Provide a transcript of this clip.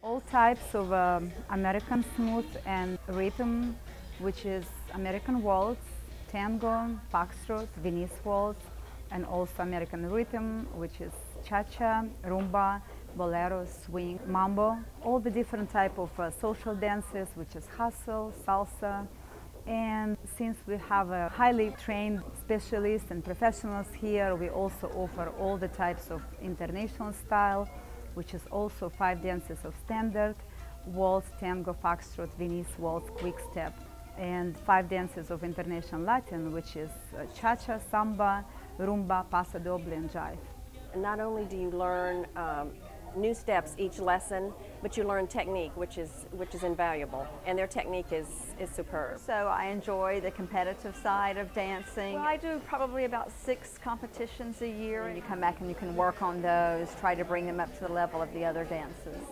All types of American smooth and rhythm, which is American waltz, tango, foxtrot, Venice waltz, and also American rhythm, which is cha-cha, rumba, bolero, swing, mambo. All the different type of social dances, which is hustle, salsa. And since we have a highly trained specialists and professionals here, we also offer all the types of international style, which is also 5 dances of standard, waltz, tango, foxtrot, Venice waltz, quick step, and 5 dances of international Latin, which is cha-cha, samba, rumba, paso doble, and jive. And not only do you learn new steps each lesson, but you learn technique, which is invaluable, and their technique is superb. So I enjoy the competitive side of dancing. Well, I do probably about 6 competitions a year, and you come back and you can work on those, try to bring them up to the level of the other dances.